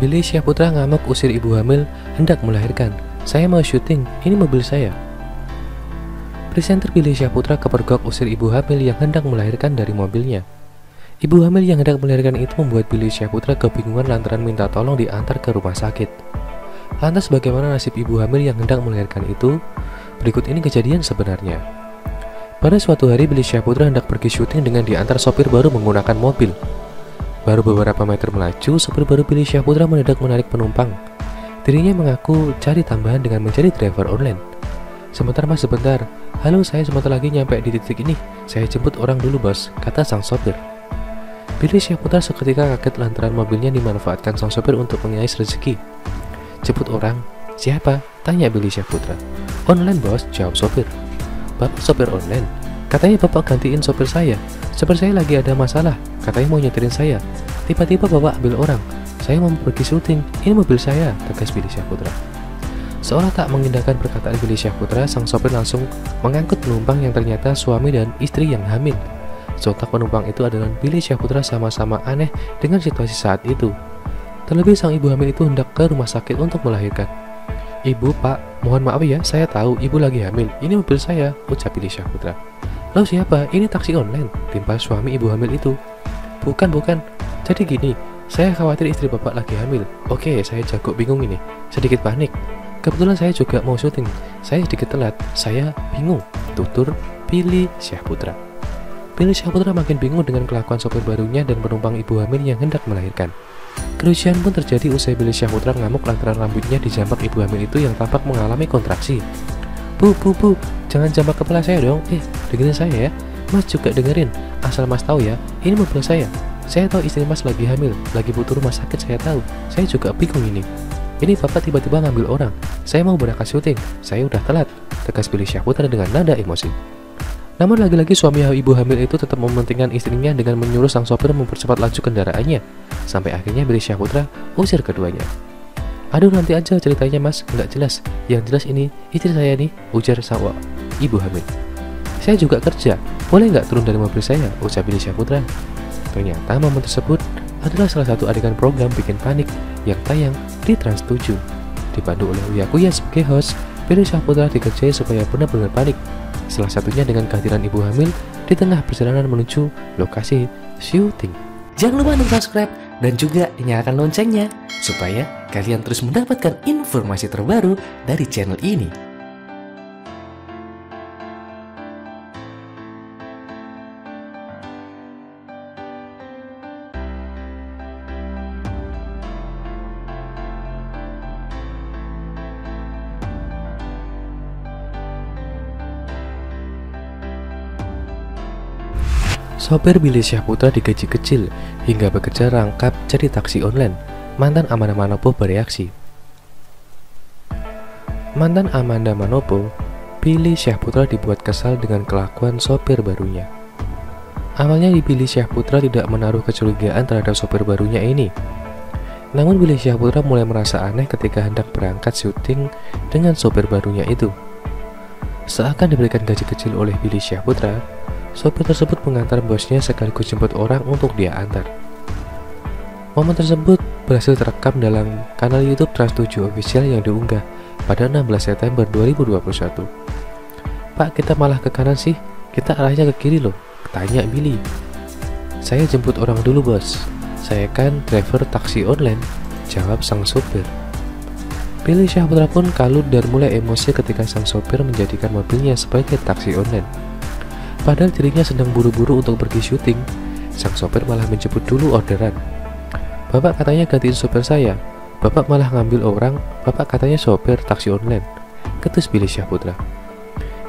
Billy Syahputra ngamuk usir ibu hamil hendak melahirkan. Saya mau syuting, ini mobil saya. Presenter Billy Syahputra kepergok usir ibu hamil yang hendak melahirkan dari mobilnya. Ibu hamil yang hendak melahirkan itu membuat Billy Syahputra kebingungan lantaran minta tolong diantar ke rumah sakit. Lantas bagaimana nasib ibu hamil yang hendak melahirkan itu? Berikut ini kejadian sebenarnya. Pada suatu hari Billy Syahputra hendak pergi syuting dengan diantar sopir baru menggunakan mobil. Baru beberapa meter melaju, sopir baru Billy Syahputra mendadak menarik penumpang. Dirinya mengaku cari tambahan dengan menjadi driver online. Sebentar mas, sebentar. Halo, saya sebentar lagi nyampe di titik ini. Saya jemput orang dulu bos, kata sang sopir. Billy Syahputra seketika kaget lantaran mobilnya dimanfaatkan sang sopir untuk mengais rezeki. Jemput orang? Siapa? Tanya Billy Syahputra. Online bos, jawab sopir. Bapak sopir online? Katanya bapak gantiin sopir saya. Sopir saya lagi ada masalah, katanya mau nyetirin saya. Tiba-tiba bapak ambil orang. Saya mau pergi syuting, ini mobil saya, tegas Billy Syahputra. Seolah tak mengindahkan perkataan Billy Syahputra, sang sopir langsung mengangkut penumpang yang ternyata suami dan istri yang hamil. Sontak penumpang itu adalah Billy Syahputra sama-sama aneh dengan situasi saat itu. Terlebih sang ibu hamil itu hendak ke rumah sakit untuk melahirkan. Ibu, pak, mohon maaf ya, saya tahu ibu lagi hamil. Ini mobil saya, ucap Billy Syahputra. Lalu siapa? Ini taksi online, timpal suami ibu hamil itu. Bukan. Jadi gini, saya khawatir istri bapak lagi hamil. Oke, saya jago bingung ini. Sedikit panik. Kebetulan saya juga mau syuting. Saya sedikit telat. Saya bingung, tutur Billy Syahputra. Billy Syahputra makin bingung dengan kelakuan sopir barunya dan penumpang ibu hamil yang hendak melahirkan. Kerusuhan pun terjadi usai Billy Syahputra ngamuk lantaran rambutnya dijambak ibu hamil itu yang tampak mengalami kontraksi. Bu, jangan jambak kepala saya dong. Dengerin saya ya. Mas juga dengerin. Asal mas tahu ya, ini mobil saya. Saya tahu istri mas lagi hamil, lagi butuh rumah sakit, saya tahu. Saya juga bingung ini. Ini bapak tiba-tiba ngambil orang. Saya mau berangkat syuting. Saya udah telat, tegas Billy Syahputra dengan nada emosi. Namun lagi-lagi suami ibu hamil itu tetap mementingkan istrinya dengan menyuruh sang sopir mempercepat laju kendaraannya. Sampai akhirnya Billy Syahputra usir keduanya. Aduh, nanti aja ceritanya mas, nggak jelas. Yang jelas ini istri saya nih, ujar sang ibu hamil. Saya juga kerja, boleh nggak turun dari mobil saya, ucap Billy Syahputra. Ternyata momen tersebut adalah salah satu adegan program Bikin Panik yang tayang di Trans 7. Dipandu oleh Uya Kuya sebagai host, Billy Syahputra dikerjai supaya benar-benar panik. Salah satunya dengan kehadiran ibu hamil di tengah perjalanan menuju lokasi syuting. Jangan lupa untuk subscribe dan juga nyalakan loncengnya supaya kalian terus mendapatkan informasi terbaru dari channel ini. Sopir Billy Syahputra digaji kecil hingga bekerja rangkap jadi taksi online. Mantan Amanda Manopo bereaksi. Mantan Amanda Manopo, Billy Syahputra dibuat kesal dengan kelakuan sopir barunya. Awalnya Billy Syahputra tidak menaruh kecurigaan terhadap sopir barunya ini. Namun Billy Syahputra mulai merasa aneh ketika hendak berangkat syuting dengan sopir barunya itu. Seakan diberikan gaji kecil oleh Billy Syahputra, sopir tersebut mengantar bosnya sekaligus jemput orang untuk dia antar. Momen tersebut berhasil terekam dalam kanal YouTube Trans 7 Official yang diunggah pada 16 September 2021. Pak, kita malah ke kanan sih, kita arahnya ke kiri loh, tanya Billy. Saya jemput orang dulu bos, saya kan driver taksi online, jawab sang sopir. Billy Syahputra pun kalut dan mulai emosi ketika sang sopir menjadikan mobilnya sebagai taksi online. Padahal dirinya sedang buru-buru untuk pergi syuting, sang sopir malah menjemput dulu orderan. Bapak katanya gantiin sopir saya, bapak malah ngambil orang, bapak katanya sopir taksi online, ketus Billy Syahputra.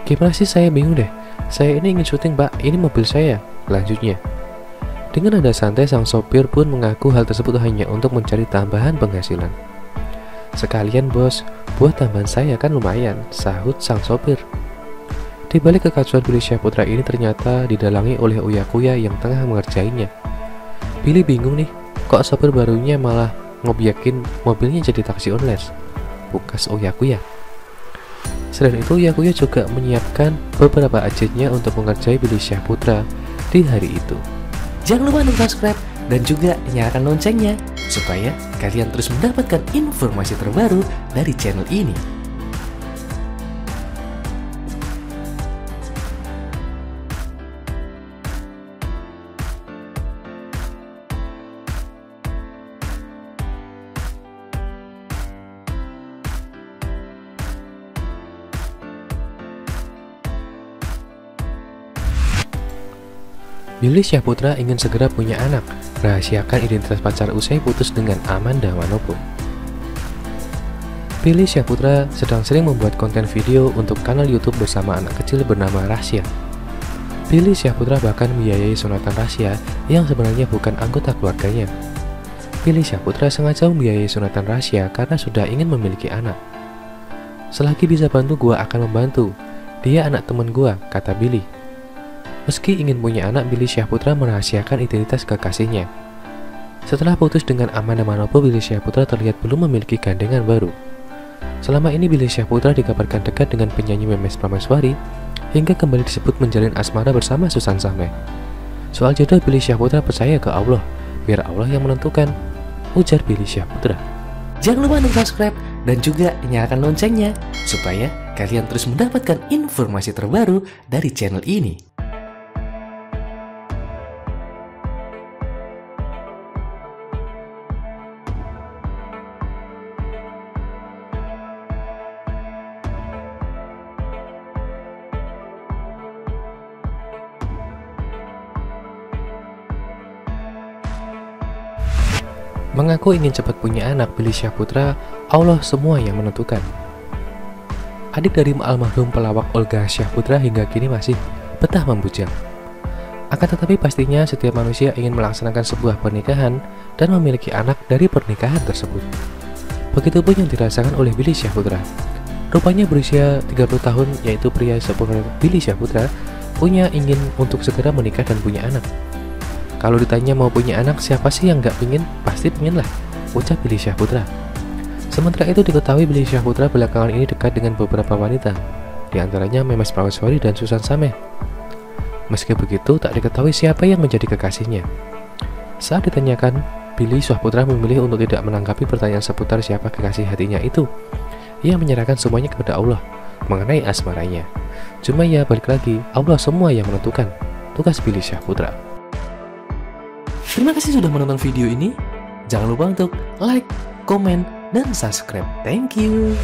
Gimana sih, saya bingung deh, saya ini ingin syuting pak, ini mobil saya, lanjutnya. Dengan nada santai sang sopir pun mengaku hal tersebut hanya untuk mencari tambahan penghasilan. Sekalian bos, buat tambahan saya kan lumayan, sahut sang sopir. Di balik kekacauan Billy Syahputra ini ternyata didalangi oleh Uya Kuya yang tengah mengerjainya. Billy bingung nih, kok sopir barunya malah ngobyekin mobilnya jadi taksi online, pukas Uya Kuya. Selain itu, Uya Kuya juga menyiapkan beberapa ajennya untuk mengerjai Billy Syahputra di hari itu. Jangan lupa untuk subscribe dan juga nyalakan loncengnya supaya kalian terus mendapatkan informasi terbaru dari channel ini. Billy Syahputra ingin segera punya anak, rahasiakan identitas pacar usai putus dengan Amanda Manopo. Billy Syahputra sedang sering membuat konten video untuk kanal YouTube bersama anak kecil bernama Rasya. Billy Syahputra bahkan membiayai sunatan Rasya yang sebenarnya bukan anggota keluarganya. Billy Syahputra sengaja membiayai sunatan Rasya karena sudah ingin memiliki anak. "Selagi bisa bantu, gua akan membantu. Dia anak temen gua," kata Billy. Meski ingin punya anak, Billy Syahputra merahasiakan identitas kekasihnya. Setelah putus dengan Amanda Manopo, Billy Syahputra terlihat belum memiliki gandengan baru. Selama ini Billy Syahputra dikabarkan dekat dengan penyanyi Memes Prameswari, hingga kembali disebut menjalin asmara bersama Susan Sameh. Soal jodoh, Billy Syahputra percaya ke Allah, biar Allah yang menentukan, ujar Billy Syahputra. Jangan lupa untuk subscribe dan juga nyalakan loncengnya supaya kalian terus mendapatkan informasi terbaru dari channel ini. Mengaku ingin cepat punya anak, Billy Syahputra, Allah semua yang menentukan. Adik dari almarhum pelawak Olga Syahputra hingga kini masih betah membujang. Akan tetapi pastinya setiap manusia ingin melaksanakan sebuah pernikahan dan memiliki anak dari pernikahan tersebut. Begitupun yang dirasakan oleh Billy Syahputra. Rupanya berusia 30 tahun, yaitu pria seumur Billy Syahputra, punya ingin untuk segera menikah dan punya anak. Kalau ditanya mau punya anak, siapa sih yang nggak pingin? Pasti pingin lah, ucap Billy Syahputra. Sementara itu diketahui Billy Syahputra belakangan ini dekat dengan beberapa wanita, di antaranya Memes Prameswari dan Susan Sameh. Meski begitu, tak diketahui siapa yang menjadi kekasihnya. Saat ditanyakan, Billy Syahputra memilih untuk tidak menanggapi pertanyaan seputar siapa kekasih hatinya itu. Ia menyerahkan semuanya kepada Allah mengenai asmaranya. Cuma ya balik lagi, Allah semua yang menentukan, tugas Billy Syahputra. Terima kasih sudah menonton video ini. Jangan lupa untuk like, komen, dan subscribe. Thank you.